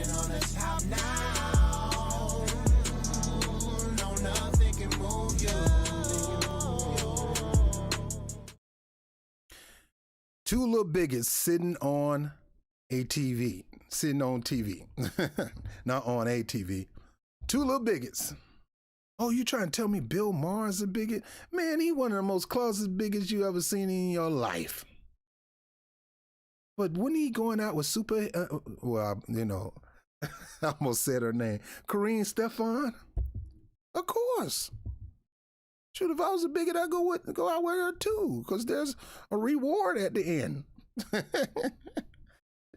Sitting on the top now. No, nothing can move you. Two little bigots sitting on a TV, sitting on TV, not on a TV. Two little bigots. Oh, you trying to tell me Bill Maher is a bigot? Man, he one of the most closet bigots you ever seen in your life. But when he going out with I almost said her name, Karine Stefan? Of course. Shoot, if I was a bigot, I'd go out with her too, because there's a reward at the end.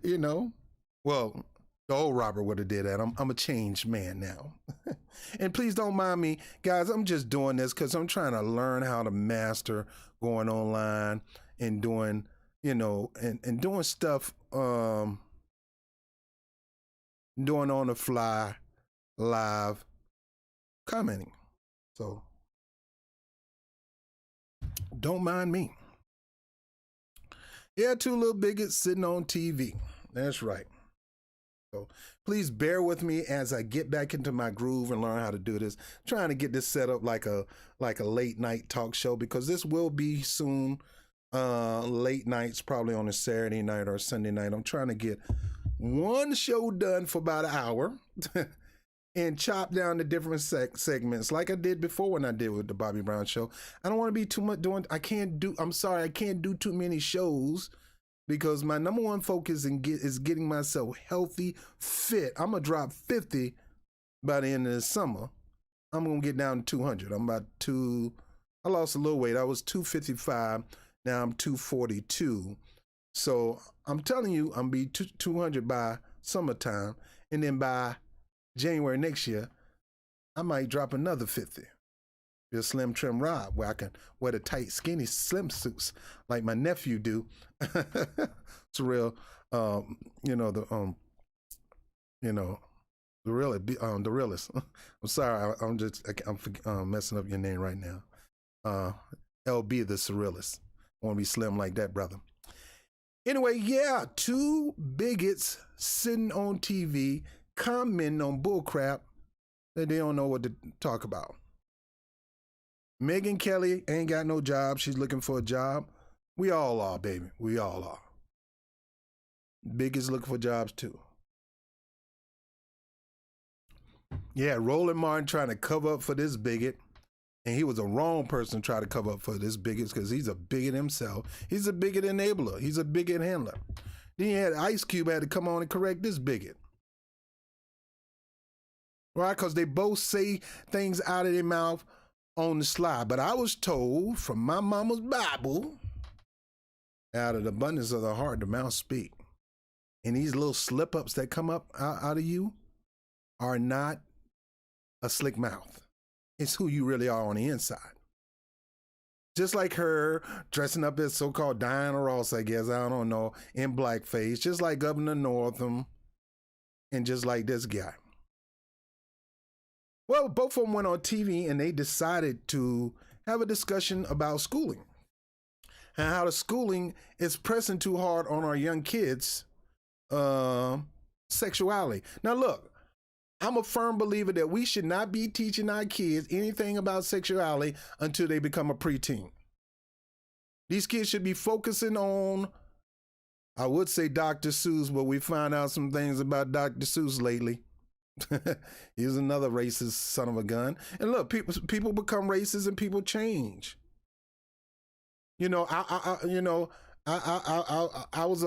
You know? Well, the old Robert would have did that. I'm a changed man now. And please don't mind me, guys, I'm just doing this because I'm trying to learn how to master going online and doing, and doing stuff, doing on the fly, live, commenting. So, don't mind me. Yeah, two little bigots sitting on TV. That's right. So please bear with me as I get back into my groove and learn how to do this. I'm trying to get this set up like a late night talk show, because this will be soon late nights, probably on a Saturday night or Sunday night. I'm trying to get one show done for about an hour and chop down the different segments like I did before when I did with the Bobby Brown Show. I don't want to be too much I can't do too many shows, because my number one focus is getting myself healthy, fit. I'm going to drop 50 by the end of the summer. I'm going to get down to 200. I lost a little weight. I was 255. Now I'm 242. So I'm telling you, I'm going to be 200 by summertime. And then by January next year, I might drop another 50. Be a slim trim Rob, where I can wear the tight, skinny slim suits like my nephew do. It's real, the realest. I'm sorry, I'm messing up your name right now. LB the Surrealist. I want to be slim like that, brother. Anyway, yeah, two bigots sitting on TV commenting on bullcrap that they don't know what to talk about. Megyn Kelly ain't got no job. She's looking for a job. We all are, baby. We all are. Bigots looking for jobs too. Yeah, Roland Martin trying to cover up for this bigot. And he was a wrong person to try to cover up for this bigot, because he's a bigot himself. He's a bigot enabler. He's a bigot handler. Then you had Ice Cube had to come on and correct this bigot. Right? Because they both say things out of their mouth on the slide. But I was told from my mama's Bible, out of the abundance of the heart, the mouth speak. And these little slip-ups that come up out of you are not a slick mouth. It's who you really are on the inside. Just like her dressing up as so-called Diana Ross, I guess, I don't know, in blackface. Just like Governor Northam. And just like this guy. Well, both of them went on TV and they decided to have a discussion about schooling and how the schooling is pressing too hard on our young kids' sexuality. Now, look, I'm a firm believer that we should not be teaching our kids anything about sexuality until they become a preteen. These kids should be focusing on, I would say Dr. Seuss, but we found out some things about Dr. Seuss lately. He's another racist son of a gun. And look, people become racist and people change. I was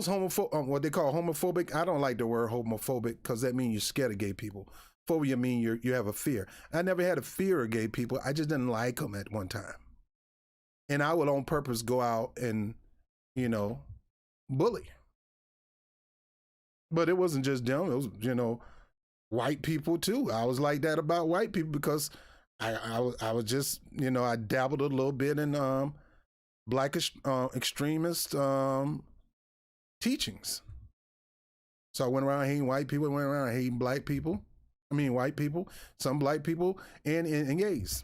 homophobic. What they call homophobic. I don't like the word homophobic because that means you're scared of gay people. Phobia means you have a fear. I never had a fear of gay people. I just didn't like them at one time, and I would on purpose go out and bully. But it wasn't just them. It was, white people too. I was like that about white people because I was just, I dabbled a little bit in black extremist teachings. So I went around hating white people, went around hating white people, some black people, and gays.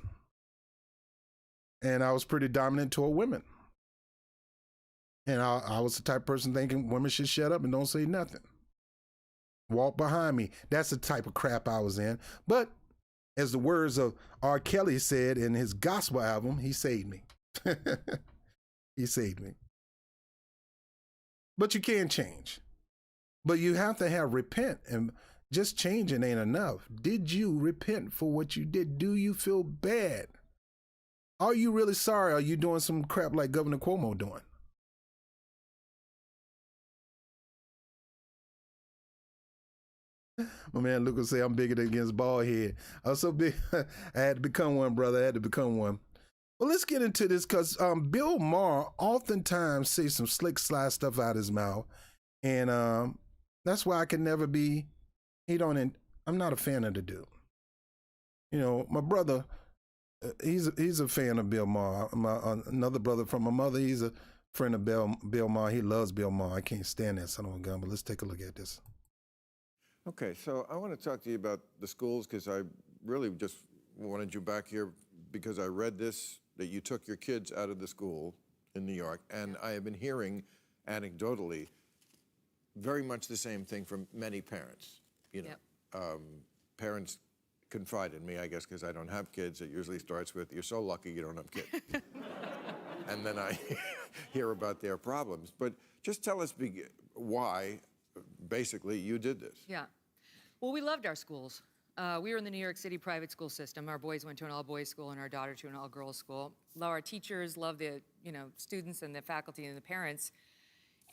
And I was pretty dominant toward women. And I was the type of person thinking women should shut up and don't say nothing. Walk behind me. That's the type of crap I was in. But as the words of R. Kelly said in his gospel album, he saved me. He saved me. But you can change. But you have to have repent, and just changing ain't enough. Did you repent for what you did? Do you feel bad? Are you really sorry? Are you doing some crap like Governor Cuomo doing? My man Lucas say I'm bigger than against bald head. I was so big, I had to become one, brother. I had to become one. Well, let's get into this because Bill Maher oftentimes says some slick, sly stuff out his mouth, and that's why I can never be. I'm not a fan of the dude. You know, my brother, he's a fan of Bill Maher. Another brother from my mother, he's a friend of Bill Maher. He loves Bill Maher. I can't stand that son of a gun. But let's take a look at this. Okay, so I want to talk to you about the schools because I really just wanted you back here because I read this, that you took your kids out of the school in New York, and I have been hearing anecdotally very much the same thing from many parents. You know, parents confide in me, I guess, because I don't have kids. It usually starts with, you're so lucky you don't have kids. And then I hear about their problems. But just tell us why, basically, you did this. Yeah. Well, we loved our schools. We were in the New York City private school system. Our boys went to an all-boys school and our daughter to an all-girls school. Our teachers loved the, students and the faculty and the parents.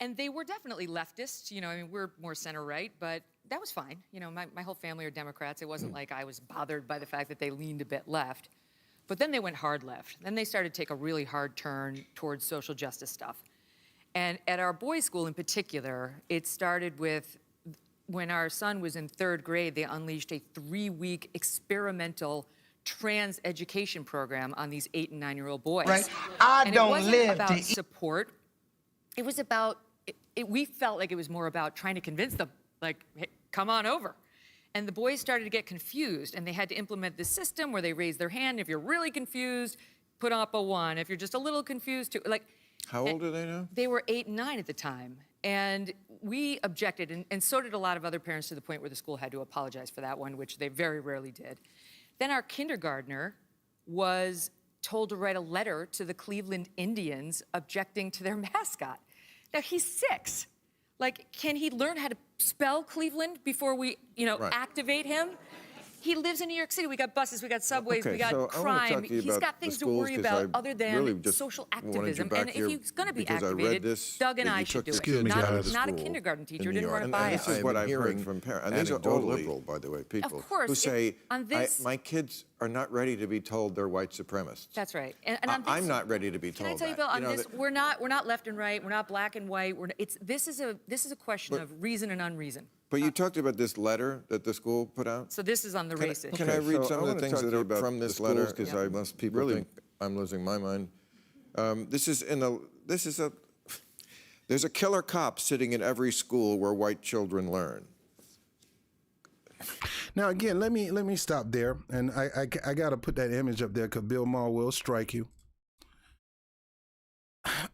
And they were definitely leftists. We're more center-right, but that was fine. My whole family are Democrats. It wasn't like I was bothered by the fact that they leaned a bit left. But then they went hard left. Then they started to take a really hard turn towards social justice stuff. And at our boys' school in particular, it started with when our son was in 3rd grade, they unleashed a 3-week experimental trans education program on these 8- and 9-year-old boys. Right. And it wasn't about support. It was about, we felt like it was more about trying to convince them, like, hey, come on over. And the boys started to get confused, and they had to implement this system where they raise their hand. If you're really confused, put up a 1. If you're just a little confused, How old are they now? They were 8 and 9 at the time. And we objected, and so did a lot of other parents, to the point where the school had to apologize for that one, which they very rarely did. Then our kindergartner was told to write a letter to the Cleveland Indians objecting to their mascot. Now, he's 6. Can he learn how to spell Cleveland before we, activate him? He lives in New York City. We got buses, we got subways, we got crime. He's got things to worry about other than social activism. And if he's going to be activated, Doug and I should do it. Not a kindergarten teacher. Didn't want to buy it. This is what I've heard from parents. And these are all liberal, by the way, people. Of course, who say, on this, my kids are not ready to be told they're white supremacists. That's right. And on this, I'm not ready to be told that. Can I tell you, Bill, on this, we're not left and right. We're not black and white. This is a question of reason and unreason. But you talked about this letter that the school put out. So this is on the race issue. Can I read some of the things that are from this letter? Because most people really think I'm losing my mind. There's a killer cop sitting in every school where white children learn. Now again, let me stop there, and I got to put that image up there because Bill Maher will strike you.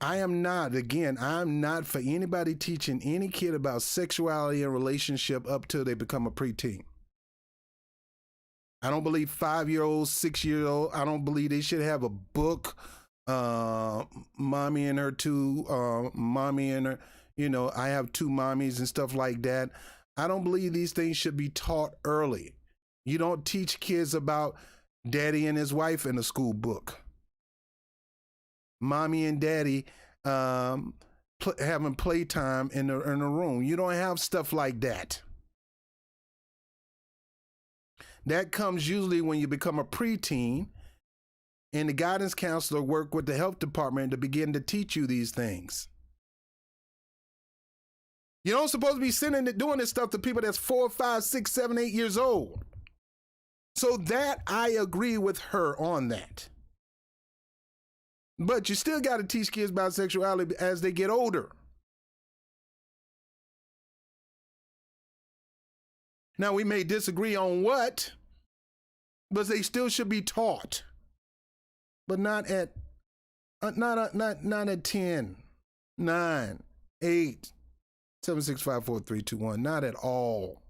I'm not for anybody teaching any kid about sexuality and relationship up till they become a preteen. I don't believe 5-year-olds, 6-year-olds, I don't believe they should have a book, mommy and her two, mommy and her, I have 2 mommies and stuff like that. I don't believe these things should be taught early. You don't teach kids about daddy and his wife in a school book. Mommy and daddy having playtime in the room. You don't have stuff like that. That comes usually when you become a preteen and the guidance counselor work with the health department to begin to teach you these things. You don't supposed to be doing this stuff to people that's 4, 5, 6, 7, 8 years old. So that I agree with her on that. But you still got to teach kids about sexuality as they get older. Now, we may disagree on what, but they still should be taught. But not at 10, 9, 8, 7, 6, 5, 4, 3, 2, 1. Not at all.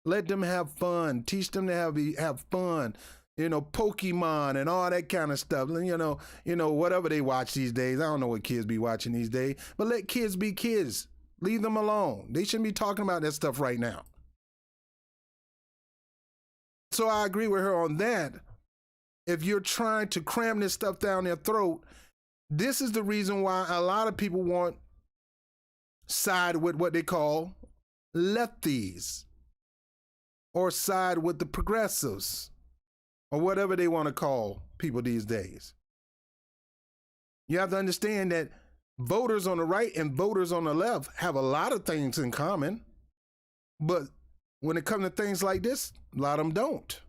Let them have fun. Teach them to have fun. You know, Pokemon and all that kind of stuff. You know, whatever they watch these days. I don't know what kids be watching these days, but let kids be kids. Leave them alone. They shouldn't be talking about that stuff right now. So I agree with her on that. If you're trying to cram this stuff down their throat, this is the reason why a lot of people want side with what they call lefties or side with the progressives or whatever they want to call people these days. You have to understand that voters on the right and voters on the left have a lot of things in common, but when it comes to things like this, a lot of them don't.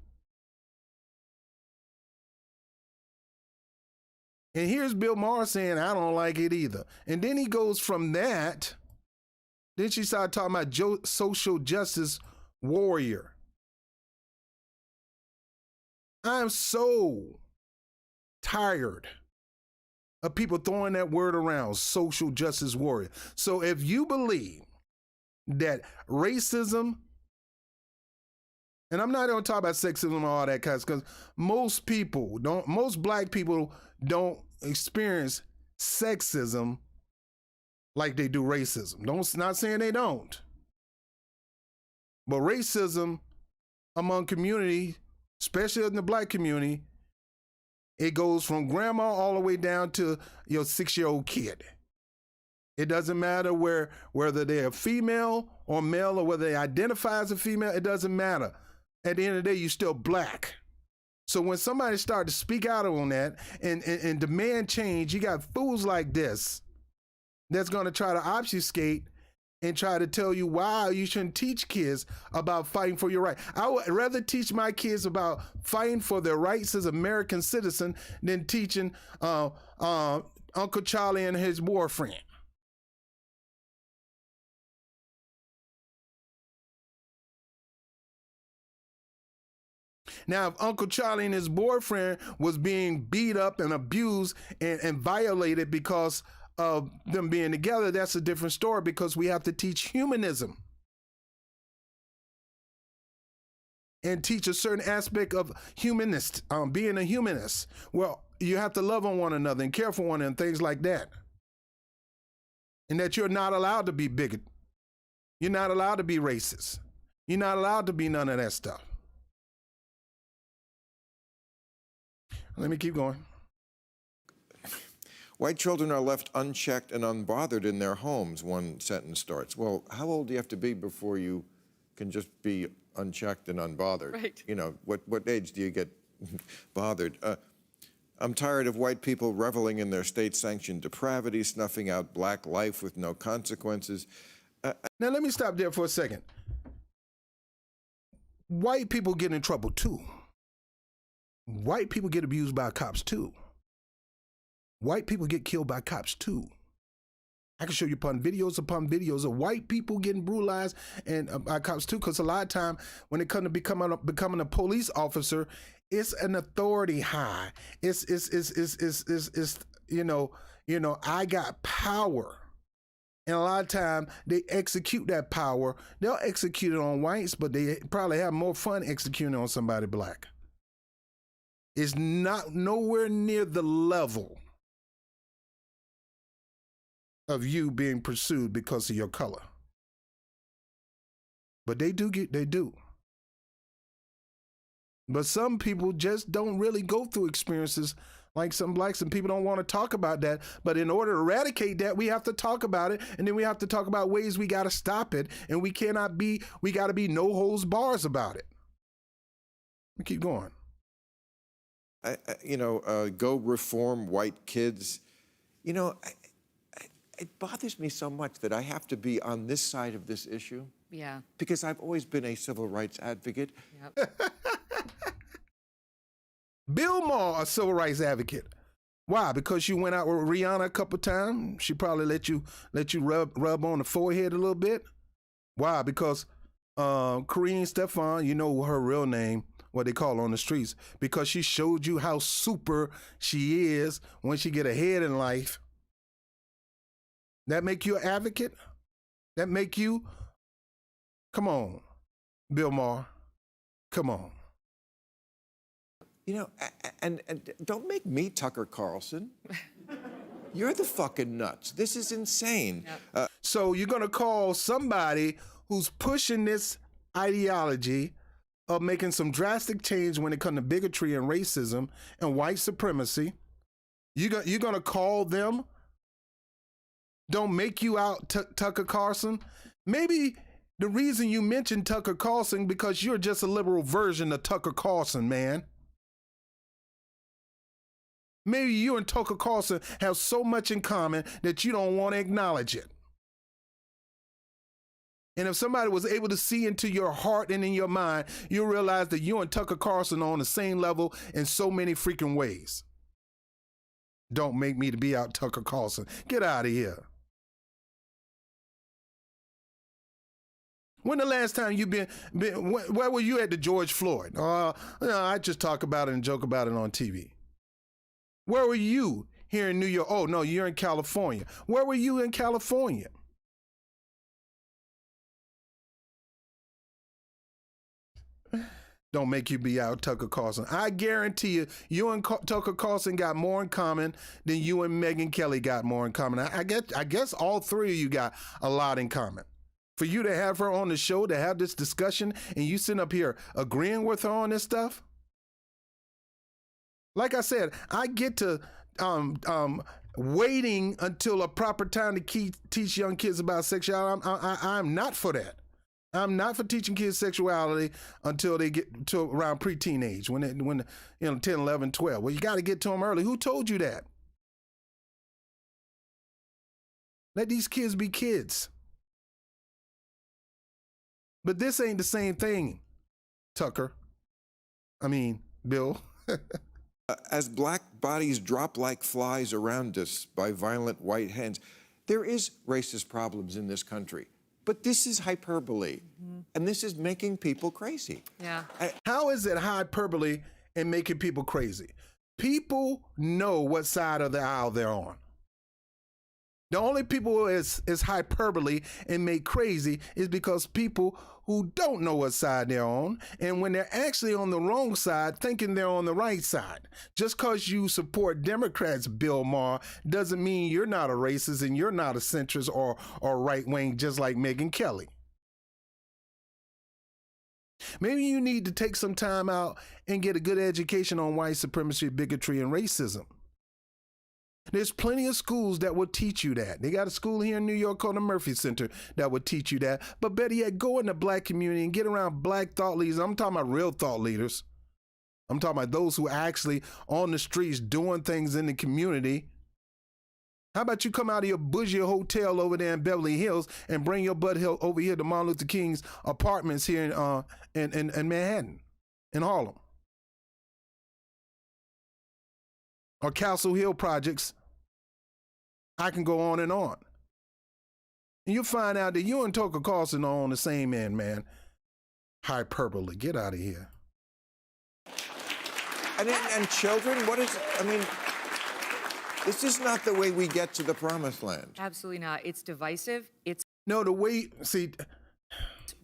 And here's Bill Maher saying, I don't like it either. And then he goes from that. Then she started talking about social justice warrior. I'm so tired of people throwing that word around, social justice warrior. So if you believe that racism, and I'm not going to talk about sexism and all that kind of stuff, because most black people don't experience sexism like they do racism. Not saying they don't. But racism among community, especially in the black community, it goes from grandma all the way down to your 6-year-old kid. It doesn't matter whether they're female or male or whether they identify as a female, it doesn't matter. At the end of the day, you're still black. So when somebody started to speak out on that and demand change, you got fools like this that's going to try to obfuscate and try to tell you why you shouldn't teach kids about fighting for your right. I would rather teach my kids about fighting for their rights as American citizen than teaching Uncle Charlie and his boyfriend. Now, if Uncle Charlie and his boyfriend was being beat up and abused and violated because of them being together, that's a different story, because we have to teach humanism and teach a certain aspect of humanist, being a humanist. Well, you have to love on one another and care for one another and things like that. And that you're not allowed to be bigot. You're not allowed to be racist. You're not allowed to be none of that stuff. Let me keep going. White children are left unchecked and unbothered in their homes, one sentence starts. Well, how old do you have to be before you can just be unchecked and unbothered? Right. You know, what age do you get bothered? I'm tired of white people reveling in their state-sanctioned depravity, snuffing out black life with no consequences. Now, let me stop there for a second. White people get in trouble, too. White people get abused by cops, too. White people get killed by cops, too. I can show you upon videos of white people getting brutalized and by cops, too, because a lot of time when it comes to becoming a police officer, it's an authority high. It's I got power. And a lot of time they execute that power. They'll execute it on whites, but they probably have more fun executing on somebody black. It's not nowhere near the level of you being pursued because of your color. But they do. But some people just don't really go through experiences like some blacks, and people don't want to talk about that. But in order to eradicate that, we have to talk about it, and then we have to talk about ways we got to stop it, and we got to be no holds bars about it. We keep going. Go reform white kids. You know, it bothers me so much that I have to be on this side of this issue. Yeah. Because I've always been a civil rights advocate. Yep. Bill Maher, a civil rights advocate. Why? Because you went out with Rihanna a couple times. She probably let you rub on the forehead a little bit. Why? Because Karine Stefan, you know her real name, what they call her on the streets, because she showed you how super she is when she get ahead in life. That make you an advocate? That make you? Come on. Bill Maher, come on. You know, and don't make me Tucker Carlson. You're the fucking nuts. This is insane. Yep. So you're going to call somebody who's pushing this ideology of making some drastic change when it comes to bigotry and racism and white supremacy. You're going to call them, don't make you out Tucker Carlson? Maybe the reason you mentioned Tucker Carlson because you're just a liberal version of Tucker Carlson, man. Maybe you and Tucker Carlson have so much in common that you don't want to acknowledge it. And if somebody was able to see into your heart and in your mind, you'll realize that you and Tucker Carlson are on the same level in so many freaking ways. Don't make me to be out Tucker Carlson. Get out of here. When the last time you been where were you at the George Floyd? No, I just talk about it and joke about it on TV. Where were you here in New York? Oh, no, you're in California. Where were you in California? Don't make you be out Tucker Carlson. I guarantee you and Tucker Carlson got more in common than you and Megyn Kelly got more in common. I guess all three of you got a lot in common. For you to have her on the show, to have this discussion, and you sitting up here agreeing with her on this stuff. Like I said, I get to waiting until a proper time to teach young kids about sexuality. I'm not for that. I'm not for teaching kids sexuality until they get to around preteen age, when 10, 11, 12. Well, you got to get to them early. Who told you that? Let these kids be kids. But this ain't the same thing, Tucker. I mean, Bill. As black bodies drop like flies around us by violent white hands, there is racist problems in this country. But this is hyperbole, and this is making people crazy. Yeah. How is it hyperbole and making people crazy? People know what side of the aisle they're on. The only people is hyperbole and make crazy is because people who don't know what side they're on, and when they're actually on the wrong side, thinking they're on the right side. Just because you support Democrats, Bill Maher, doesn't mean you're not a racist and you're not a centrist or right-wing just like Megyn Kelly. Maybe you need to take some time out and get a good education on white supremacy, bigotry, and racism. There's plenty of schools that will teach you that. They got a school here in New York called the Murphy Center that will teach you that. But better yet, go in the black community and get around black thought leaders. I'm talking about real thought leaders. I'm talking about those who are actually on the streets doing things in the community. How about you come out of your bougie hotel over there in Beverly Hills and bring your butt over here to Martin Luther King's apartments here in Manhattan, in Harlem. Or Castle Hill projects. I can go on and on. And you'll find out that you and Tucker Carlson are on the same end, man. Hyperbole. Get out of here. And children, this is not the way we get to the promised land. Absolutely not. It's divisive. It's No, the way, see.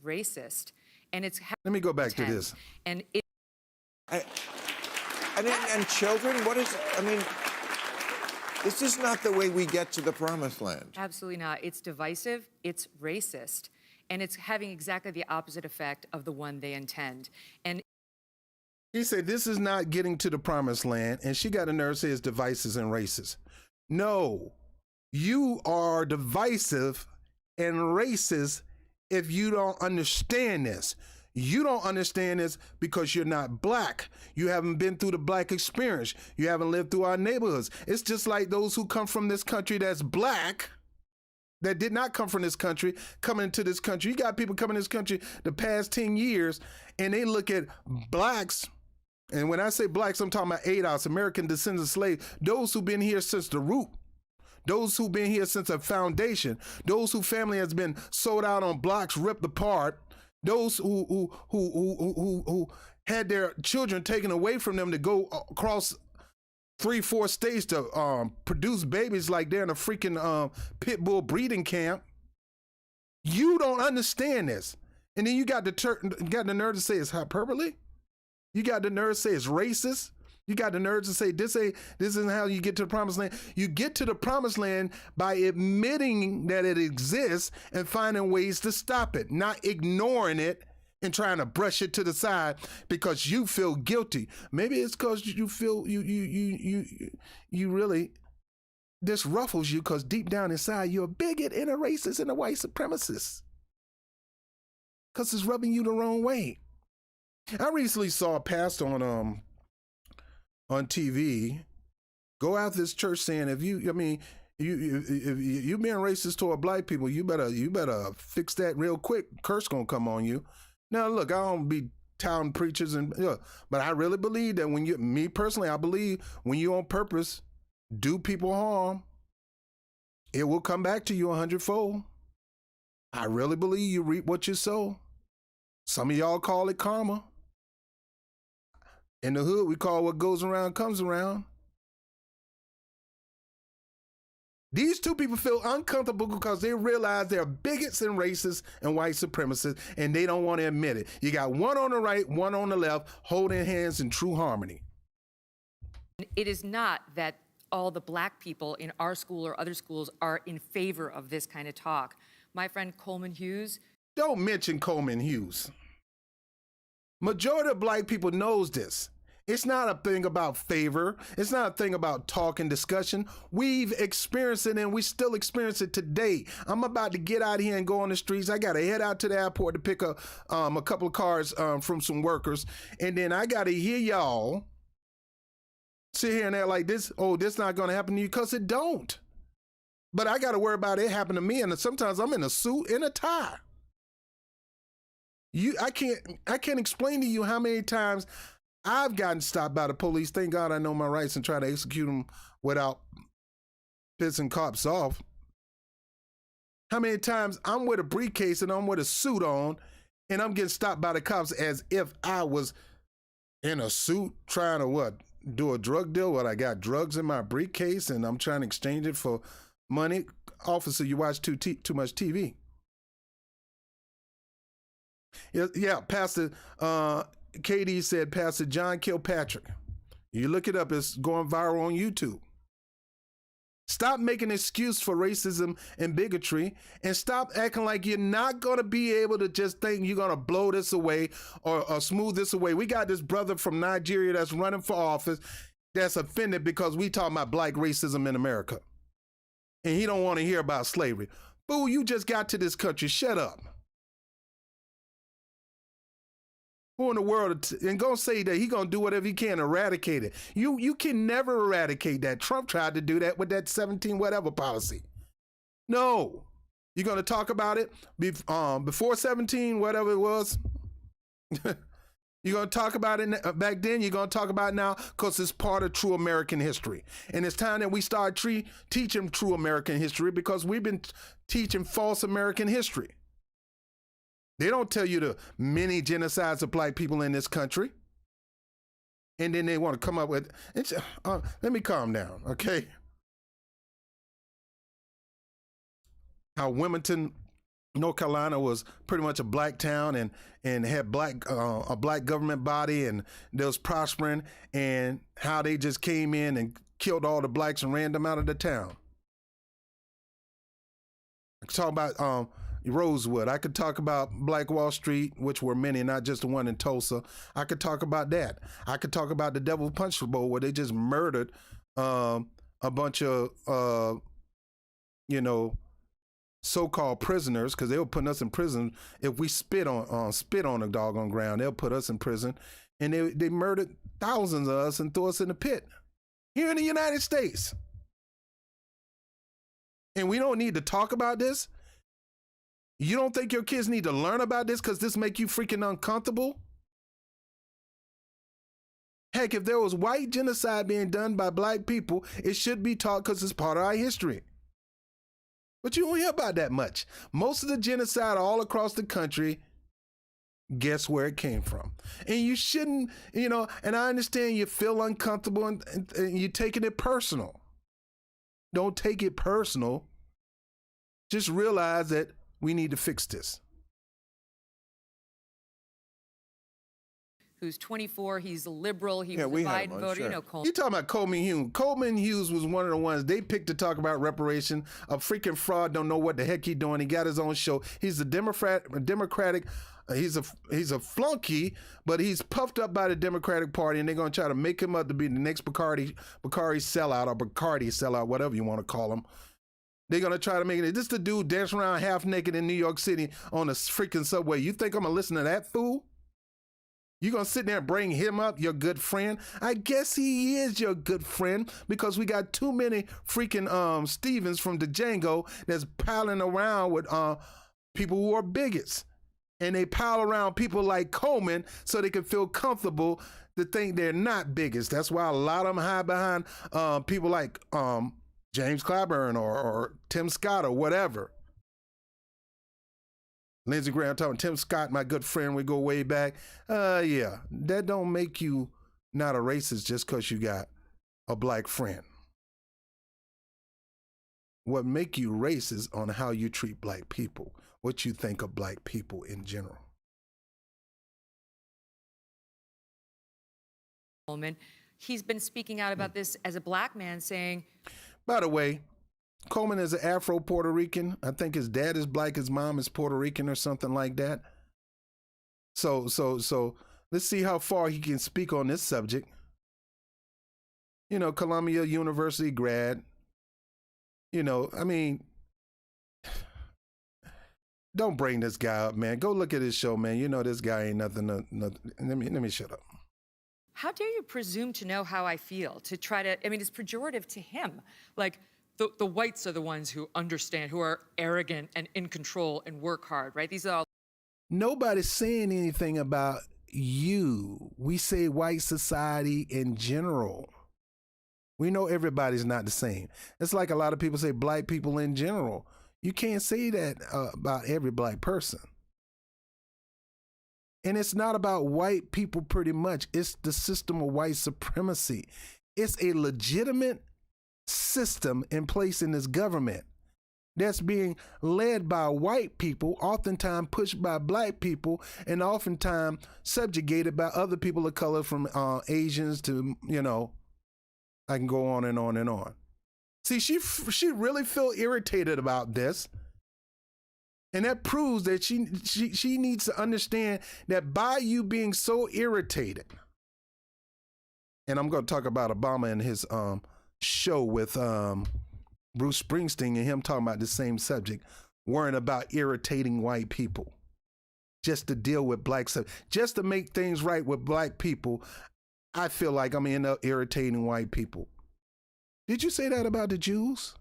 racist. And it's Let me go back to this. And And children, this is not the way we get to the promised land. absolutely not. It's divisive. It's racist. And it's having exactly the opposite effect of the one they intend. And He said, this is not getting to the promised land. And she got a nerve to say it's divisive and racist. No, you are divisive and racist if you don't understand this. You don't understand this because you're not black. You haven't been through the black experience. You haven't lived through our neighborhoods. It's just like those who come from this country that's black, that did not come from this country, coming into this country. You got people coming to this country the past 10 years, and they look at blacks, and when I say blacks, I'm talking about ADOS, American Descendants of Slaves, those who've been here since the root. Those who've been here since a foundation. Those whose family has been sold out on blocks, ripped apart. Those who had their children taken away from them to go across 3-4 states to produce babies like they're in a freaking pit bull breeding camp. You don't understand this. And then you got the nerve to say it's hyperbole. You got the nerve to say it's racist. You got the nerve to say this isn't how you get to the promised land. You get to the promised land by admitting that it exists and finding ways to stop it, not ignoring it and trying to brush it to the side because you feel guilty. Maybe it's because you feel you really, this ruffles you because deep down inside you're a bigot and a racist and a white supremacist. Because it's rubbing you the wrong way. I recently saw a pastor on TV go out this church saying, if you're being racist toward black people, you better fix that real quick. Curse gonna come on you. Now look, I don't be touting preachers but I really believe that me personally, I believe when you on purpose do people harm, it will come back to you 100-fold. I really believe you reap what you sow. Some of y'all call it karma. In the hood, we call what goes around comes around. These two people feel uncomfortable because they realize they're bigots and racists and white supremacists, and they don't want to admit it. You got one on the right, one on the left, holding hands in true harmony. It is not that all the black people in our school or other schools are in favor of this kind of talk. My friend Coleman Hughes. Don't mention Coleman Hughes. Majority of black people knows this. It's not a thing about favor. It's not a thing about talk and discussion. We've experienced it and we still experience it today. I'm about to get out here and go on the streets. I got to head out to the airport to pick up a couple of cars from some workers. And then I got to hear y'all sit here and act like this, this not going to happen to you, because it don't. But I got to worry about it happening to me. And sometimes I'm in a suit and a tie. I can't explain to you how many times I've gotten stopped by the police. Thank God I know my rights and try to execute them without pissing cops off. How many times I'm with a briefcase and I'm with a suit on and I'm getting stopped by the cops as if I was in a suit trying to do a drug deal? I got drugs in my briefcase and I'm trying to exchange it for money. Officer, you watch too much TV. Yeah, Pastor KD said Pastor John Kilpatrick. You look it up, it's going viral on YouTube. Stop making an excuse for racism and bigotry and stop acting like you're not going to be able to just think you're going to blow this away or smooth this away. We got this brother from Nigeria that's running for office that's offended because we talking about black racism in America. And he don't want to hear about slavery. Boo, you just got to this country. Shut up. Who in the world and gonna say that he gonna do whatever he can to eradicate it? You can never eradicate that. Trump tried to do that with that 17 whatever policy. No, you're gonna talk about it before 17 whatever it was. You're gonna talk about it back then. You're gonna talk about it now because it's part of true American history, and it's time that we start teaching true American history because we've been teaching false American history. They don't tell you the many genocides of black people in this country. And then they want to come up with, let me calm down, okay? How Wilmington, North Carolina was pretty much a black town and had a black government body and they was prospering, and how they just came in and killed all the blacks and ran them out of the town. I could talk about Rosewood. I could talk about Black Wall Street, which were many, not just the one in Tulsa. I could talk about that. I could talk about the Devil Punch Bowl where they just murdered a bunch of, so-called prisoners, because they were putting us in prison. If we spit on the doggone ground, they'll put us in prison. And they murdered thousands of us and threw us in the pit here in the United States. And we don't need to talk about this? You don't think your kids need to learn about this because this make you freaking uncomfortable? Heck, if there was white genocide being done by black people, it should be taught because it's part of our history. But you don't hear about that much. Most of the genocide all across the country, guess where it came from? And you shouldn't, and I understand you feel uncomfortable and you're taking it personal. Don't take it personal. Just realize that we need to fix this. who's 24. He's a liberal. He Yeah, was we a had him Biden on, voter. sure. You know, Coleman. You talking about Coleman Hughes. Coleman Hughes was one of the ones they picked to talk about reparation. A freaking fraud, don't know what the heck he doing. He got his own show. He's a Democratic. He's a flunky, but he's puffed up by the Democratic Party, and they're gonna try to make him up to be the next Bacardi sellout or Bacardi sellout, whatever you want to call him. They're gonna try to make it. This the dude dancing around half naked in New York City on the freaking subway. You think I'm gonna listen to that fool? You gonna sit there and bring him up, your good friend? I guess he is your good friend because we got too many freaking Stevens from the Django that's piling around with people who are bigots. And they pile around people like Coleman so they can feel comfortable to think they're not bigots. That's why a lot of them hide behind people like James Clyburn or Tim Scott or whatever. Lindsey Graham talking Tim Scott, my good friend, we go way back. Yeah, that don't make you not a racist just because you got a black friend. What make you racist on how you treat black people, what you think of black people in general. Coleman. He's been speaking out about this as a black man, saying, By the way, Coleman is an Afro-Puerto Rican. I think his dad is black, his mom is Puerto Rican or something like that. So let's see how far he can speak on this subject. You know, Columbia University grad. You know, I mean, don't bring this guy up, man. Go look at his show, man. You know this guy ain't nothing. Let me shut up. how dare you presume to know how I feel, to try to, I mean, it's pejorative to him. Like, the whites are the ones who understand, who are arrogant and in control and work hard, right? These are all Nobody's saying anything about you. We say white society in general. We know everybody's not the same. It's like a lot of people say black people in general. You can't say that about every black person. And it's not about white people pretty much. It's the system of white supremacy. It's a legitimate system in place in this government that's being led by white people, oftentimes pushed by black people, and oftentimes subjugated by other people of color, from Asians to, you know, I can go on and on and on. See, she really feel irritated about this. And that proves that she needs to understand that by you being so irritated, and I'm going to talk about Obama and his show with Bruce Springsteen and him talking about the same subject, worrying about irritating white people just to deal with black stuff, just to make things right with black people. I feel like I'm end up irritating white people. Did you say that about the Jews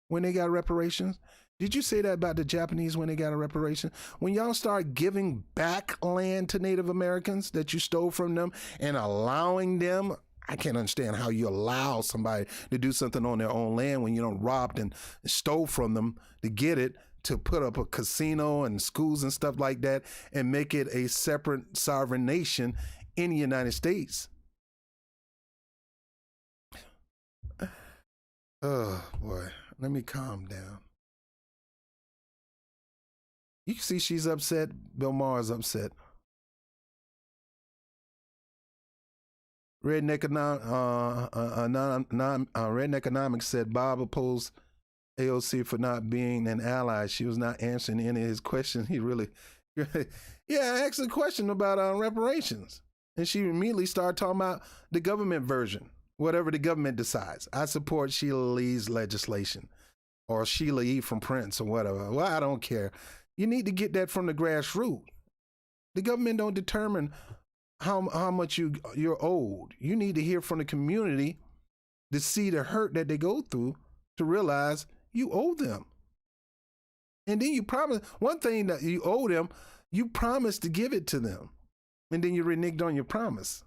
when they got reparations? Did you say that about the Japanese when they got a reparation? When y'all start giving back land to Native Americans that you stole from them and allowing them, I can't understand how you allow somebody to do something on their own land when you don't robbed and stole from them to get it, to put up a casino and schools and stuff like that and make it a separate sovereign nation in the United States. Oh boy, let me calm down. You can see she's upset. Bill Maher's upset. Redneck Economics said Bob opposed AOC for not being an ally. She was not answering any of his questions. He really, yeah, I asked a question about reparations. And she immediately started talking about the government version, whatever the government decides. I support Sheila Lee's legislation, or Sheila E. from Prince or whatever. Well, I don't care. You need to get that from the grassroots. The government don't determine how much you're owed. You need to hear from the community to see the hurt that they go through to realize you owe them. And then you promise, one thing that you owe them, you promise to give it to them. And then you reneged on your promise.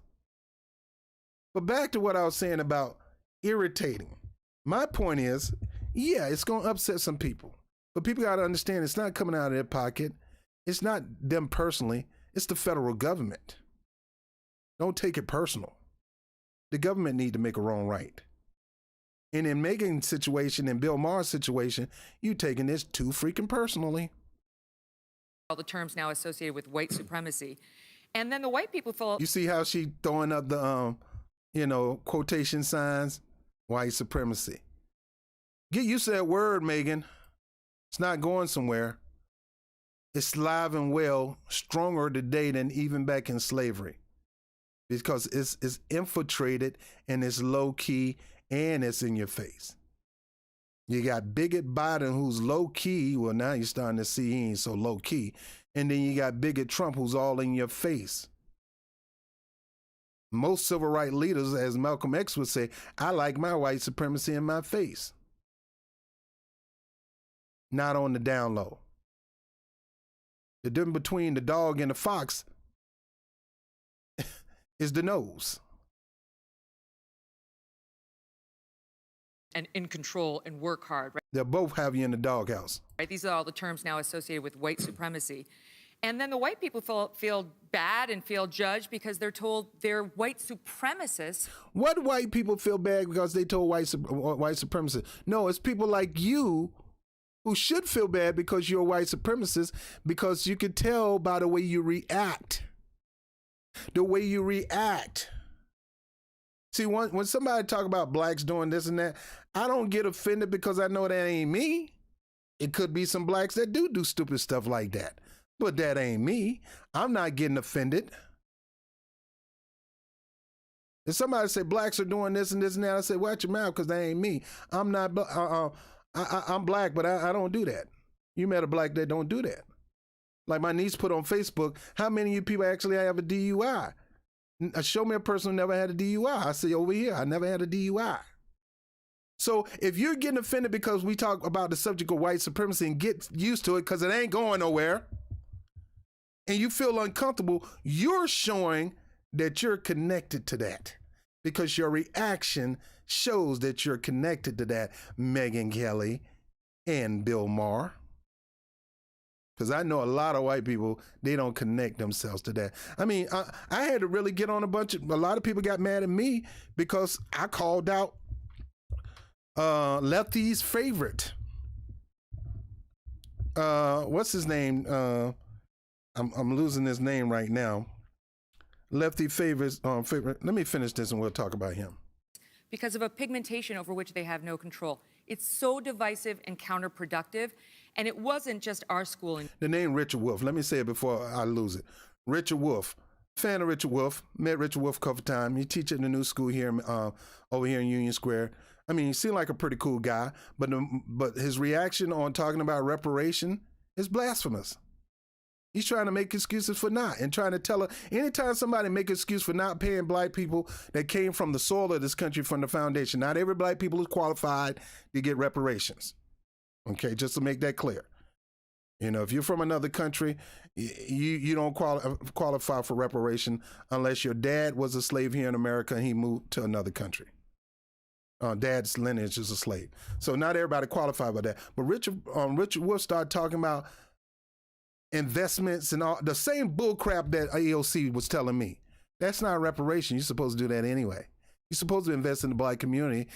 But back to what I was saying about irritating. My point is, yeah, it's going to upset some people. But people got to understand it's not coming out of their pocket. It's not them personally. It's the federal government. Don't take it personal. The government need to make a wrong right. And in Megan's situation and Bill Maher's situation, you taking this too freaking personally. all the terms now associated with white supremacy. And then the white people feel You see how she throwing up the, quotation signs? White supremacy. Get used to that word, Megan. It's not going somewhere. It's alive and well, stronger today than even back in slavery. Because it's infiltrated and it's low key and it's in your face. You got Bigot Biden, who's low key. Well, now you're starting to see he ain't so low key. And then you got Bigot Trump, who's all in your face. Most civil rights leaders, as Malcolm X would say, I like my white supremacy in my face. Not on the down low. The difference between the dog and the fox is the nose. and in control and work hard, right? They'll both have you in the doghouse. Right? These are all the terms now associated with white supremacy. And then the white people feel bad and feel judged because they're told they're white supremacists. What white people feel bad because they told white supremacists? No, it's people like you who should feel bad because you're a white supremacist, because you can tell by the way you react. The way you react. See, when somebody talk about blacks doing this and that, I don't get offended because I know that ain't me. It could be some blacks that do stupid stuff like that, but that ain't me. I'm not getting offended. If somebody say blacks are doing this and this and that, I say, watch your mouth, because that ain't me. I'm not, I'm black, but I don't do that. You met a black that don't do that. Like my niece put on Facebook, how many of you people actually have a DUI? Show me a person who never had a DUI. I say, over here, I never had a DUI. So if you're getting offended because we talk about the subject of white supremacy, and get used to it because it ain't going nowhere, and you feel uncomfortable, you're showing that you're connected to that, because your reaction shows that you're connected to that, Megyn Kelly and Bill Maher. Because I know a lot of white people, they don't connect themselves to that. I mean, I had to really get on a lot of people got mad at me because I called out Lefty's favorite. What's his name? I'm losing his name right now. Lefty favorite. Let me finish this and we'll talk about him. Because of a pigmentation over which they have no control. It's so divisive and counterproductive. And it wasn't just our schooling. The name Richard Wolff. Let me say it before I lose it. Richard Wolff. Fan of Richard Wolff. Met Richard Wolff a couple times. He teaches at the new school here, over here in Union Square. I mean, he seemed like a pretty cool guy, but his reaction on talking about reparation is blasphemous. He's trying to make excuses for not, and trying to tell her, anytime somebody make an excuse for not paying black people that came from the soil of this country, from the foundation, not every black people is qualified to get reparations. Okay, just to make that clear. You know, if you're from another country, you don't qualify for reparation unless your dad was a slave here in America and he moved to another country. Dad's lineage is a slave. So not everybody qualified by that. But Richard Wolff started talking about investments and all the same bull crap that AOC was telling me. That's not reparation. You're supposed to do that anyway. You're supposed to invest in the black community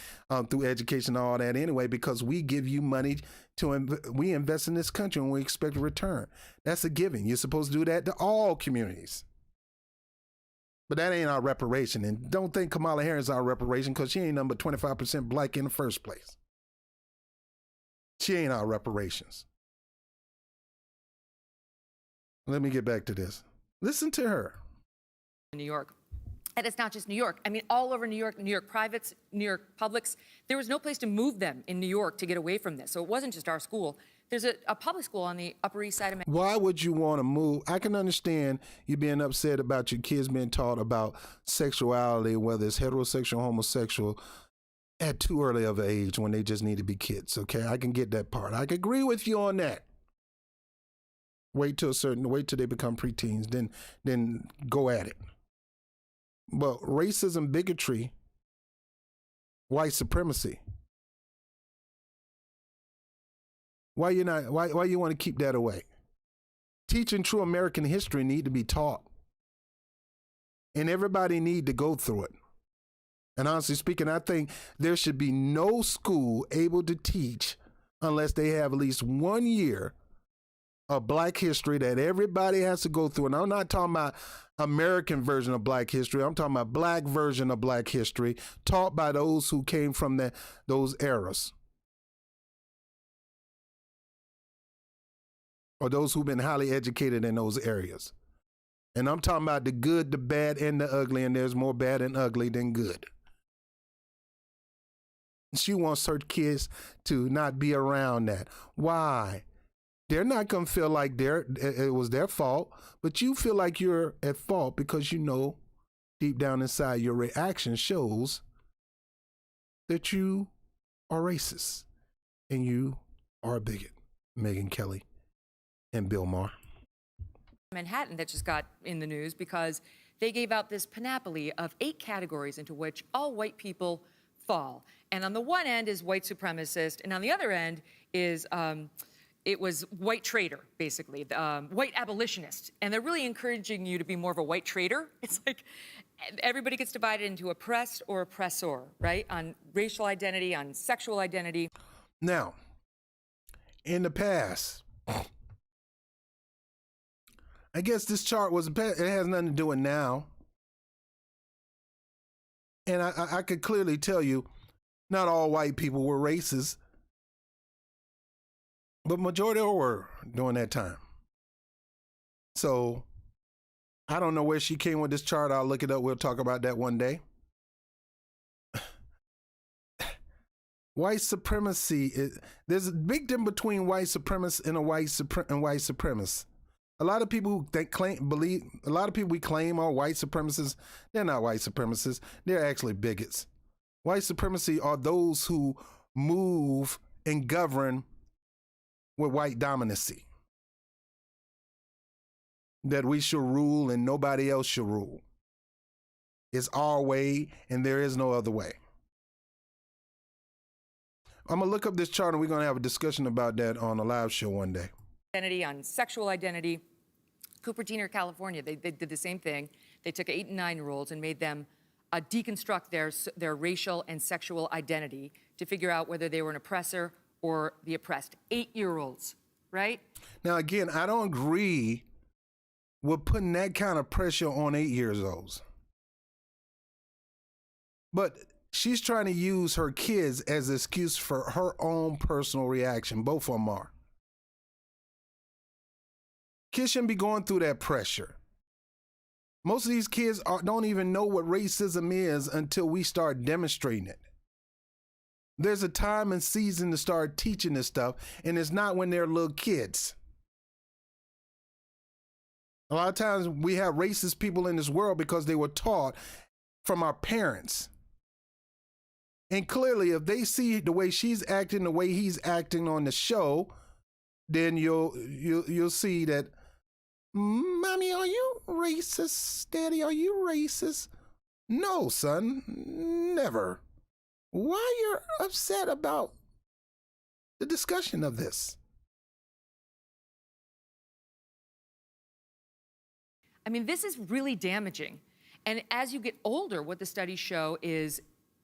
through education and all that anyway, because we give you money we invest in this country and we expect a return. That's a giving. You're supposed to do that to all communities. But that ain't our reparation. And don't think Kamala Harris is our reparation, because she ain't number 25% black in the first place. She ain't our reparations. Let me get back to this. Listen to her. In New York. And it's not just New York. I mean, all over New York privates, New York publics, there was no place to move them in New York to get away from this. So it wasn't just our school. There's a public school on the Upper East Side of Manhattan. Why would you want to move? I can understand you being upset about your kids being taught about sexuality, whether it's heterosexual, homosexual, at too early of an age when they just need to be kids, okay? I can get that part. I can agree with you on that. Wait till they become preteens, then go at it. But racism, bigotry, white supremacy. Why you want to keep that away? Teaching true American history need to be taught. And everybody need to go through it. And honestly speaking, I think there should be no school able to teach unless they have at least 1 year of Black history that everybody has to go through. And I'm not talking about American version of Black history. I'm talking about Black version of Black history taught by those who came from those eras. Or those who've been highly educated in those areas. And I'm talking about the good, the bad, and the ugly, and there's more bad and ugly than good. She wants her kids to not be around that. Why? They're not going to feel like it was their fault, but you feel like you're at fault because you know deep down inside your reaction shows that you are racist and you are a bigot. Megyn Kelly and Bill Maher. Manhattan that just got in the news because they gave out this panoply of 8 categories into which all white people fall. And on the one end is white supremacist, and on the other end is it was white traitor, basically, white abolitionist. And they're really encouraging you to be more of a white traitor. It's like everybody gets divided into oppressed or oppressor, right? On racial identity, on sexual identity. Now, in the past, I guess this chart it has nothing to do with now. And I could clearly tell you, not all white people were racist, but majority were during that time. So I don't know where she came with this chart. I'll look it up. We'll talk about that one day. White supremacy, there's a big difference between white supremacist and white supremacist. A lot of people who a lot of people we claim are white supremacists, they're not white supremacists. They're actually bigots. White supremacy are those who move and govern with white dominancy. That we should rule and nobody else should rule. It's our way and there is no other way. I'm going to look up this chart and we're going to have a discussion about that on a live show one day. Identity, on sexual identity. Cupertino, California, they did the same thing. They took 8 and 9-year-olds and made them deconstruct their racial and sexual identity to figure out whether they were an oppressor or the oppressed. 8-year-olds, right? Now, again, I don't agree with putting that kind of pressure on 8-year-olds. But she's trying to use her kids as an excuse for her own personal reaction. Both of them are. Kids shouldn't be going through that pressure. Most of these kids don't even know what racism is until we start demonstrating it. There's a time and season to start teaching this stuff, and it's not when they're little kids. A lot of times we have racist people in this world because they were taught from our parents. And clearly, if they see the way she's acting, the way he's acting on the show, then you'll see that, Mommy, are you racist? Daddy, are you racist? No, son, never. Why you're upset about the discussion of this? I mean, this is really damaging. And as you get older, what the studies show is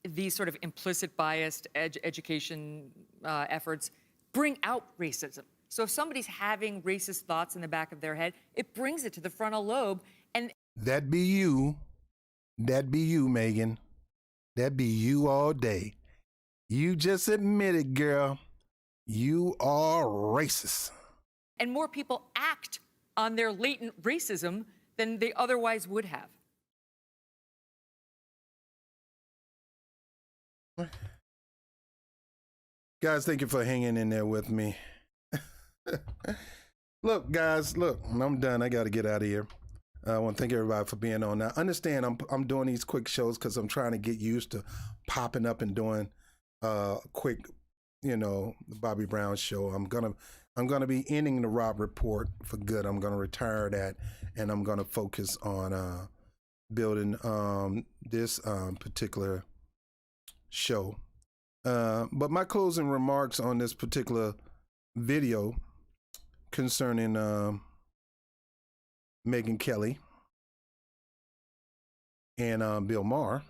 these sort of implicit biased education efforts bring out racism. So if somebody's having racist thoughts in the back of their head, it brings it to the frontal lobe. And that be you. That be you, Megyn. That be you all day. You just admit it, girl. You are racist. And more people act on their latent racism than they otherwise would have. Guys, thank you for hanging in there with me. Look, guys, I'm done. I got to get out of here. I want to thank everybody for being on. Now, understand I'm doing these quick shows because I'm trying to get used to popping up and doing quick, the Bobby Brown show. I'm gonna be ending the Rob Report for good. I'm gonna retire that, and I'm gonna focus on building this particular show. But my closing remarks on this particular video concerning Megyn Kelly and Bill Maher.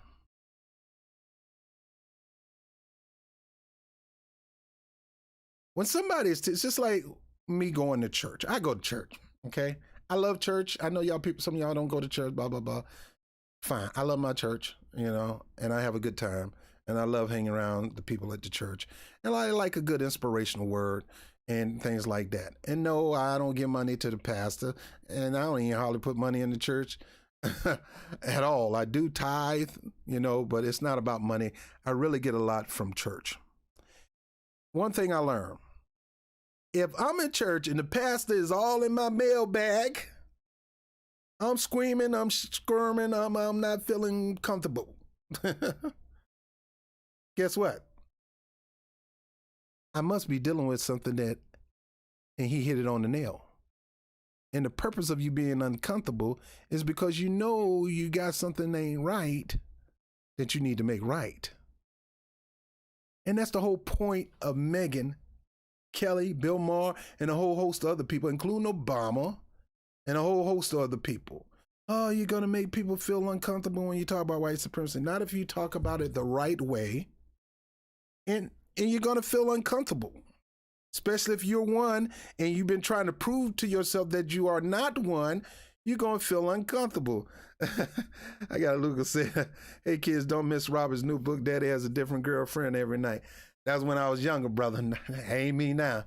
When somebody it's just like me going to church. I go to church, okay? I love church. I know y'all people, some of y'all don't go to church, blah, blah, blah. Fine. I love my church, and I have a good time. And I love hanging around the people at the church. And I like a good inspirational word and things like that. And no, I don't give money to the pastor, and I don't even hardly put money in the church at all. I do tithe, but it's not about money. I really get a lot from church. One thing I learned, if I'm in church and the pastor is all in my mailbag, I'm screaming, I'm squirming, I'm not feeling comfortable. Guess what? I must be dealing with something and he hit it on the nail. And the purpose of you being uncomfortable is because you got something that ain't right that you need to make right. And that's the whole point of Megyn Kelly, Bill Maher, and a whole host of other people, including Obama and a whole host of other people. Oh, you're going to make people feel uncomfortable when you talk about white supremacy. Not if you talk about it the right way. And you're going to feel uncomfortable, especially if you're one and you've been trying to prove to yourself that you are not one. You're going to feel uncomfortable. I got Lucas say, hey, kids, don't miss Robert's new book, Daddy Has a Different Girlfriend Every Night. That was when I was younger, brother. Ain't me now.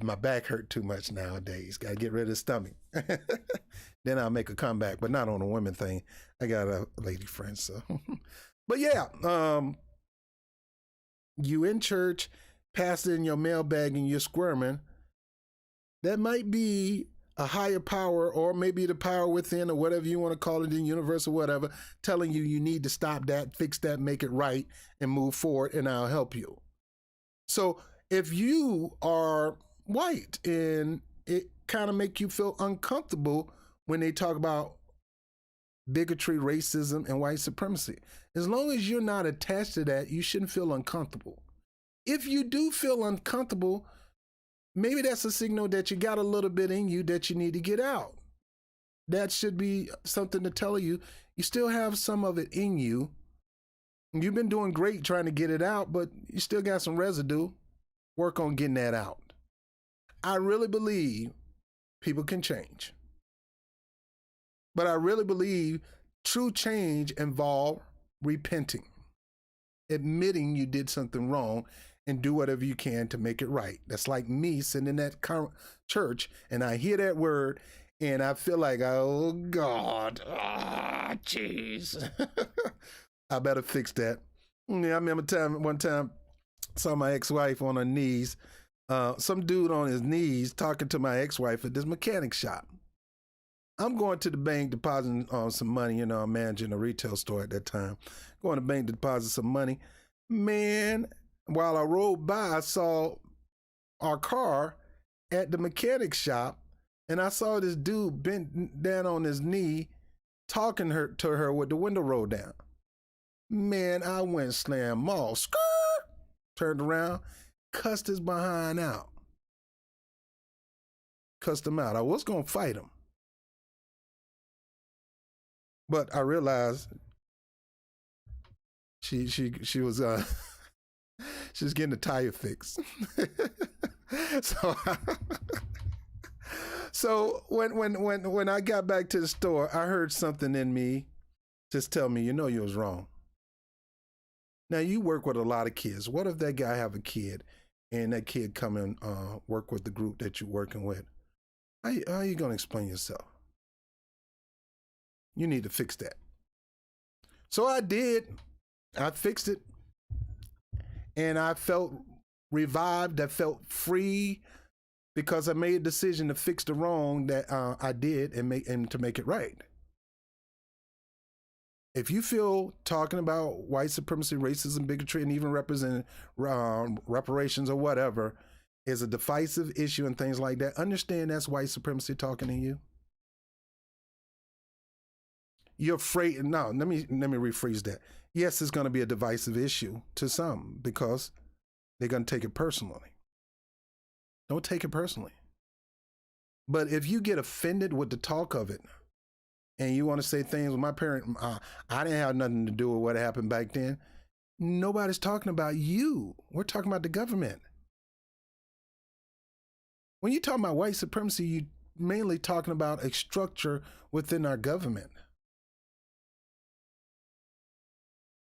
My back hurt too much nowadays. Got to get rid of the stomach. Then I'll make a comeback, but not on a women thing. I got a lady friend, so. But yeah, you in church, pastor in your mailbag, and you're squirming. That might be a higher power, or maybe the power within, or whatever you want to call it, in universe or whatever, telling you need to stop that, fix that, make it right, and move forward, and I'll help you. So if you are white and it kind of make you feel uncomfortable when they talk about bigotry, racism, and white supremacy, as long as you're not attached to that, you shouldn't feel uncomfortable. If you do feel uncomfortable, maybe that's a signal that you got a little bit in you that you need to get out. That should be something to tell you still have some of it in you. You've been doing great trying to get it out, but you still got some residue. Work on getting that out. I really believe people can change. But I really believe true change involves repenting, admitting you did something wrong, and do whatever you can to make it right. That's like me sitting in that church and I hear that word and I feel like, oh God, jeez. I better fix that. Yeah, I remember one time saw my ex-wife on her knees, some dude on his knees talking to my ex-wife at this mechanic shop. I'm going to the bank depositing some money, I'm managing a retail store at that time. Going to the bank to deposit some money. Man, while I rode by, I saw our car at the mechanic shop, and I saw this dude bent down on his knee talking to her with the window rolled down. Man, I went slam mall, skirt, turned around, cussed his behind out. Cussed him out. I was going to fight him. But I realized she was she was getting a tire fix. So when I got back to the store, I heard something in me just tell me, you was wrong. Now you work with a lot of kids. What if that guy have a kid and that kid come and work with the group that you're working with? How are you going to explain yourself? You need to fix that. So I did. I fixed it. And I felt revived. I felt free because I made a decision to fix the wrong that I did and to make it right. If you feel talking about white supremacy, racism, bigotry, and even representing reparations or whatever is a divisive issue and things like that, understand that's white supremacy talking to you. You're afraid. No, let me rephrase that. Yes, it's going to be a divisive issue to some because they're going to take it personally. Don't take it personally. But if you get offended with the talk of it and you want to say things with my parent, I didn't have nothing to do with what happened back then. Nobody's talking about you. We're talking about the government. When you talk about white supremacy, you mainly talking about a structure within our government.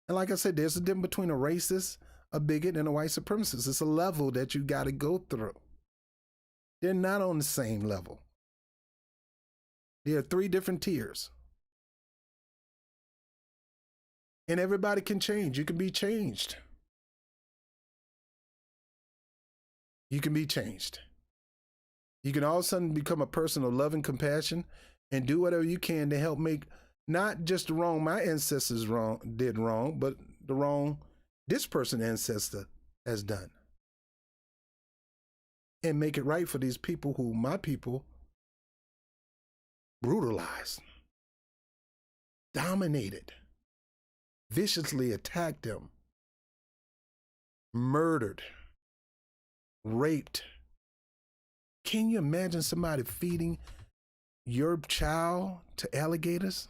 And like I said, there's a difference between a racist, a bigot, and a white supremacist. It's a level that you got to go through. They're not on the same level. There are 3 different tiers. And everybody can change. You can be changed. You can be changed. You can all of a sudden become a person of love and compassion and do whatever you can to help make not just the wrong my ancestors did wrong, but the wrong this person's ancestor has done. And make it right for these people who my people brutalized, dominated, viciously attacked them, murdered, raped. Can you imagine somebody feeding your child to alligators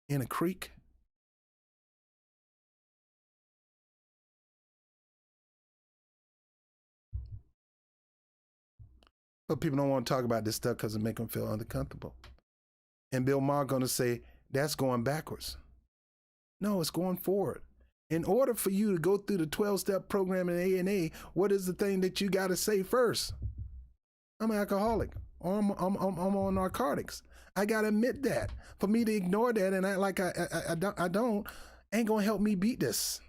in a creek? But people don't want to talk about this stuff because it makes them feel uncomfortable. And Bill Maher going to say, that's going backwards. No, it's going forward. In order for you to go through the 12-step program in A&A, what is the thing that you got to say first? I'm an alcoholic, or I'm on narcotics. I got to admit that. For me to ignore that and act like I don't, ain't going to help me beat this.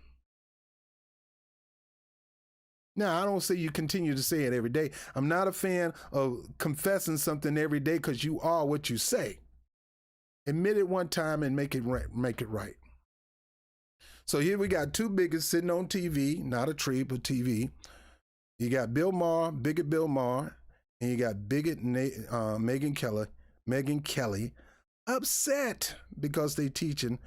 Now, I don't say you continue to say it every day. I'm not a fan of confessing something every day because you are what you say. Admit it one time and make it right. So here we got 2 bigots sitting on TV, not a tree, but TV. You got Bill Maher, bigot Bill Maher, and you got bigot Megyn Kelly, upset because they teaching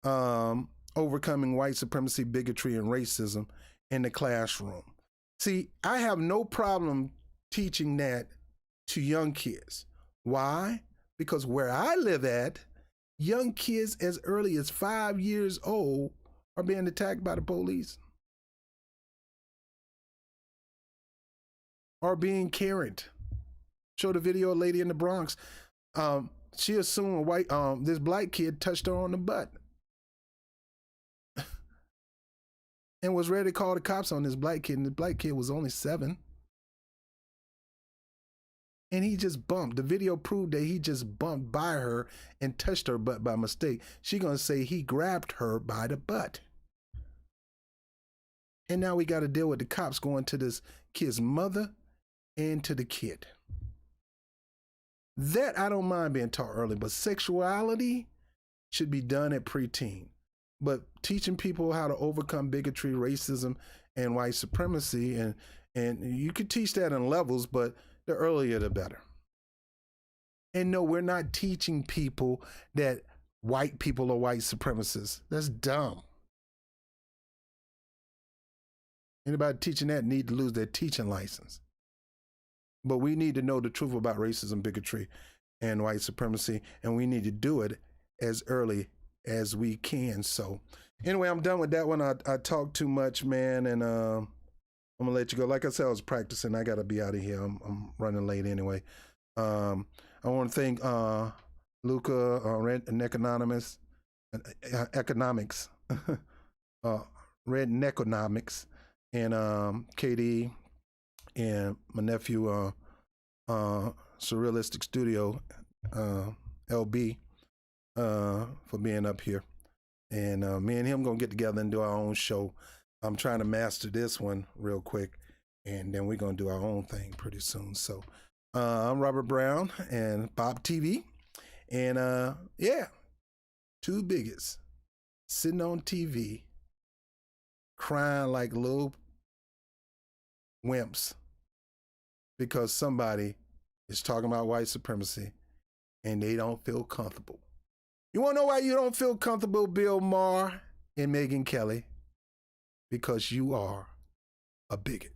overcoming white supremacy, bigotry, and racism in the classroom. See, I have no problem teaching that to young kids. Why? Because where I live at, young kids as early as 5 years old are being attacked by the police, are being carried. Show the video of a lady in the Bronx. She assumed this black kid touched her on the butt and was ready to call the cops on this black kid. And the black kid was only 7. And he just bumped. The video proved that he just bumped by her and touched her butt by mistake. She gonna say he grabbed her by the butt. And now we got to deal with the cops going to this kid's mother and to the kid. That I don't mind being taught early, but sexuality should be done at preteen. But teaching people how to overcome bigotry, racism, and white supremacy, and you could teach that in levels, but the earlier the better. And no, we're not teaching people that white people are white supremacists. That's dumb. Anybody teaching that need to lose their teaching license. But we need to know the truth about racism, bigotry, and white supremacy, and we need to do it as early as we can. So anyway, I'm done with that one. I talked too much, man, and I'm gonna let you go. Like I said, I was practicing. I gotta be out of here. I'm running late anyway. I want to thank Luca, Red Economics, Red Economics, and KD, and my nephew, Surrealistic Studio, LB, for being up here. And me and him gonna get together and do our own show. I'm trying to master this one real quick, and then we're gonna do our own thing pretty soon. So I'm Robert Brown and Bob TV, and yeah, 2 bigots sitting on TV crying like little wimps because somebody is talking about white supremacy and they don't feel comfortable. You want to know why you don't feel comfortable, Bill Maher and Megyn Kelly? Because you are a bigot.